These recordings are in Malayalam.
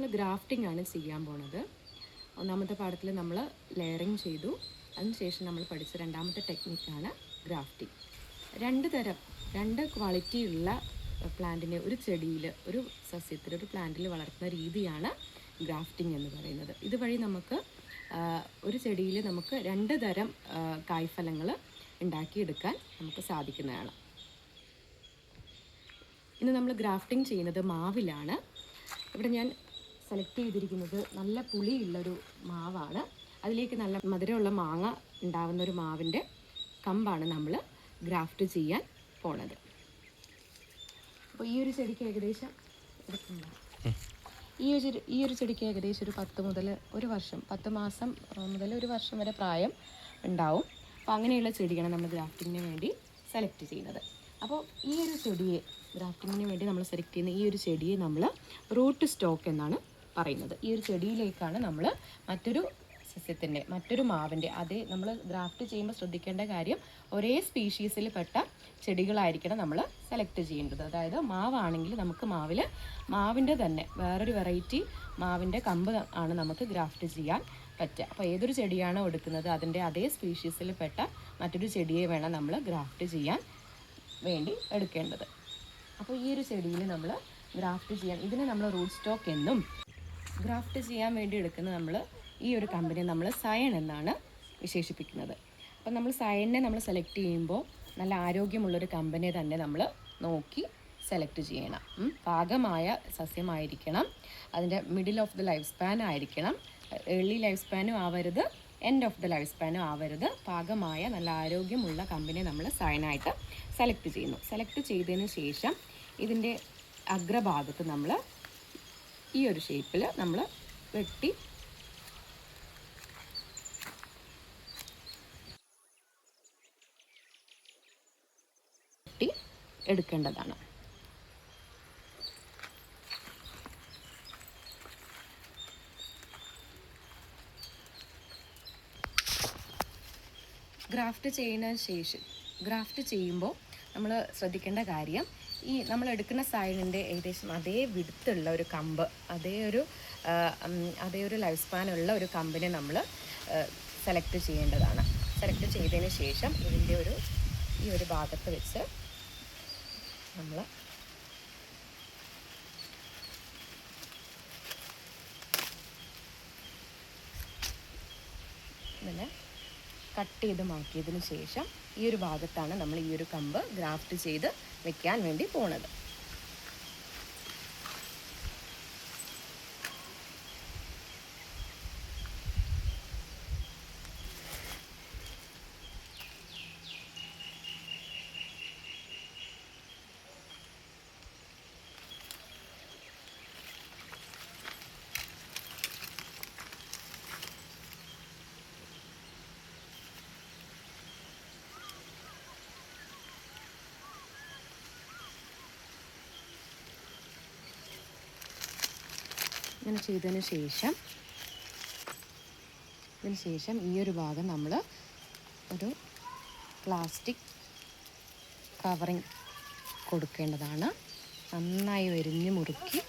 നമ്മൾ ഗ്രാഫ്റ്റിംഗ് ആണ് ചെയ്യാൻ പോണത്. ഒന്നാമത്തെ പാഠത്തിൽ നമ്മൾ ലെയറിങ് ചെയ്തു. അതിനുശേഷം നമ്മൾ പഠിച്ച രണ്ടാമത്തെ ടെക്നിക്കാണ് ഗ്രാഫ്റ്റിംഗ്. രണ്ട് ക്വാളിറ്റി ഉള്ള പ്ലാന്റിനെ ഒരു ചെടിയിൽ, ഒരു സസ്യത്തിൽ, ഒരു പ്ലാന്റിൽ വളർത്തുന്ന രീതിയാണ് ഗ്രാഫ്റ്റിംഗ് എന്ന് പറയുന്നത്. ഇതുവഴി നമുക്ക് ഒരു ചെടിയിൽ നമുക്ക് 2 തരം കായ്ഫലങ്ങൾ ഉണ്ടാക്കിയെടുക്കാൻ നമുക്ക് സാധിക്കുന്നതാണ്. ഇന്ന് നമ്മൾ ഗ്രാഫ്റ്റിംഗ് ചെയ്യുന്നത് മാവിലാണ്. ഇവിടെ ഞാൻ സെലക്ട് ചെയ്തിരിക്കുന്നത് നല്ല പുളിയുള്ളൊരു മാവാണ്. അതിലേക്ക് നല്ല മധുരമുള്ള മാങ്ങ ഉണ്ടാവുന്ന ഒരു മാവിൻ്റെ കമ്പാണ് നമ്മൾ ഗ്രാഫ്റ്റ് ചെയ്യാൻ പോണത്. അപ്പോൾ ഈ ഒരു ചെടിക്ക് ഏകദേശം ഈ ഒരു ചെടിക്ക് ഏകദേശം ഒരു 10 മാസം മുതൽ 1 വർഷം വരെ പ്രായം ഉണ്ടാവും. അപ്പോൾ അങ്ങനെയുള്ള ചെടിയാണ് നമ്മൾ ഗ്രാഫ്റ്റിങ്ങിന് വേണ്ടി സെലക്ട് ചെയ്യുന്നത്. അപ്പോൾ ഈ ഒരു ചെടിയെ ഗ്രാഫ്റ്റിങ്ങിന് വേണ്ടി നമ്മൾ സെലക്ട് ചെയ്യുന്ന ഈ ഒരു ചെടിയെ നമ്മൾ റൂട്ട് സ്റ്റോക്ക് എന്നാണ് പറയുന്നത്. ഈ ഒരു ചെടിയിലേക്കാണ് നമ്മൾ മറ്റൊരു മാവിൻ്റെ അതേ നമ്മൾ ഗ്രാഫ്റ്റ് ചെയ്യുമ്പോൾ ശ്രദ്ധിക്കേണ്ട കാര്യം, ഒരേ സ്പീഷീസിൽ പെട്ട ചെടികളായിരിക്കണം നമ്മൾ സെലക്ട് ചെയ്യേണ്ടത്. അതായത് മാവാണെങ്കിൽ നമുക്ക് മാവിൻ്റെ തന്നെ വേറൊരു വെറൈറ്റി മാവിൻ്റെ കമ്പ് ആണ് നമുക്ക് ഗ്രാഫ്റ്റ് ചെയ്യാൻ പറ്റുക. അപ്പോൾ ഏതൊരു ചെടിയാണോ എടുക്കുന്നത് അതിൻ്റെ അതേ സ്പീഷീസിൽ പെട്ട മറ്റൊരു ചെടിയെ വേണം നമ്മൾ ഗ്രാഫ്റ്റ് ചെയ്യാൻ വേണ്ടി എടുക്കേണ്ടത്. അപ്പോൾ ഈ ഒരു ചെടിയിൽ നമ്മൾ ഗ്രാഫ്റ്റ് ചെയ്യാൻ, ഇതിനെ നമ്മൾ റൂട്ട് സ്റ്റോക്ക് എന്നും, ഗ്രാഫ്റ്റ് ചെയ്യാൻ വേണ്ടി എടുക്കുന്ന നമ്മൾ ഈ ഒരു കമ്പനി നമ്മൾ സയൺ എന്നാണ് വിശേഷിപ്പിക്കുന്നത്. അപ്പം നമ്മൾ സയണിനെ നമ്മൾ സെലക്ട് ചെയ്യുമ്പോൾ നല്ല ആരോഗ്യമുള്ളൊരു കമ്പനിയെ തന്നെ നമ്മൾ നോക്കി സെലക്ട് ചെയ്യണം. പാകമായ സസ്യമായിരിക്കണം, അതിൻ്റെ middle of the life span ആയിരിക്കണം, ഏർലി ലൈഫ് സ്പാനും ആവരുത്, എൻഡ് ഓഫ് ദ ലൈഫ് സ്പാനും ആവരുത്. പാകമായ നല്ല ആരോഗ്യമുള്ള കമ്പനിയെ നമ്മൾ സയനായിട്ട് സെലക്ട് ചെയ്യുന്നു. സെലക്ട് ചെയ്തതിന് ശേഷം ഇതിൻ്റെ അഗ്രഭാഗത്ത് നമ്മൾ ഈ ഒരു ഷേപ്പിൽ നമ്മൾ വെട്ടി എടുക്കേണ്ടതാണ്. ഗ്രാഫ്റ്റ് ചെയ്യുമ്പോൾ നമ്മൾ ശ്രദ്ധിക്കേണ്ട കാര്യം, ഈ നമ്മൾ എടുക്കുന്ന സൈഡിൻ്റെ ഏകദേശം അതേ വിടുത്തുള്ള ഒരു കമ്പ്, അതേ ഒരു ലൈഫ് സ്പാനുള്ള ഒരു കമ്പിനെ നമ്മൾ സെലക്ട് ചെയ്യേണ്ടതാണ്. സെലക്ട് ചെയ്തതിന് ശേഷം ഇതിൻ്റെ ഈ ഒരു ഭാഗത്ത് വെച്ച് നമ്മൾ ഇതിനെ കട്ട് ചെയ്ത് മാറ്റിയതിന് ശേഷം ഈ ഒരു ഭാഗത്താണ് നമ്മൾ ഈ ഒരു കമ്പ് ഗ്രാഫ്റ്റ് ചെയ്ത് വെക്കാൻ വേണ്ടി പോണത്. ഇങ്ങനെ ചെയ്തതിന് ശേഷം ഈ ഒരു ഭാഗം നമ്മൾ ഒരു പ്ലാസ്റ്റിക് കവറിങ് കൊടുക്കേണ്ടതാണ്. നന്നായി വരിഞ്ഞ് മുറുക്കി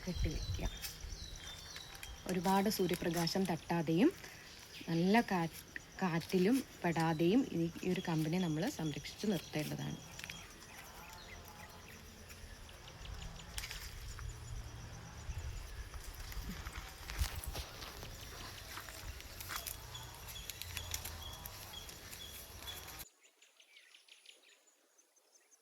കെട്ടി വയ്ക്കുക. ഒരുപാട് സൂര്യപ്രകാശം തട്ടാതെയും നല്ല കാറ്റിലും പെടാതെയും ഈ ഒരു കമ്പിനെ നമ്മൾ സംരക്ഷിച്ച് നിർത്തേണ്ടതാണ്.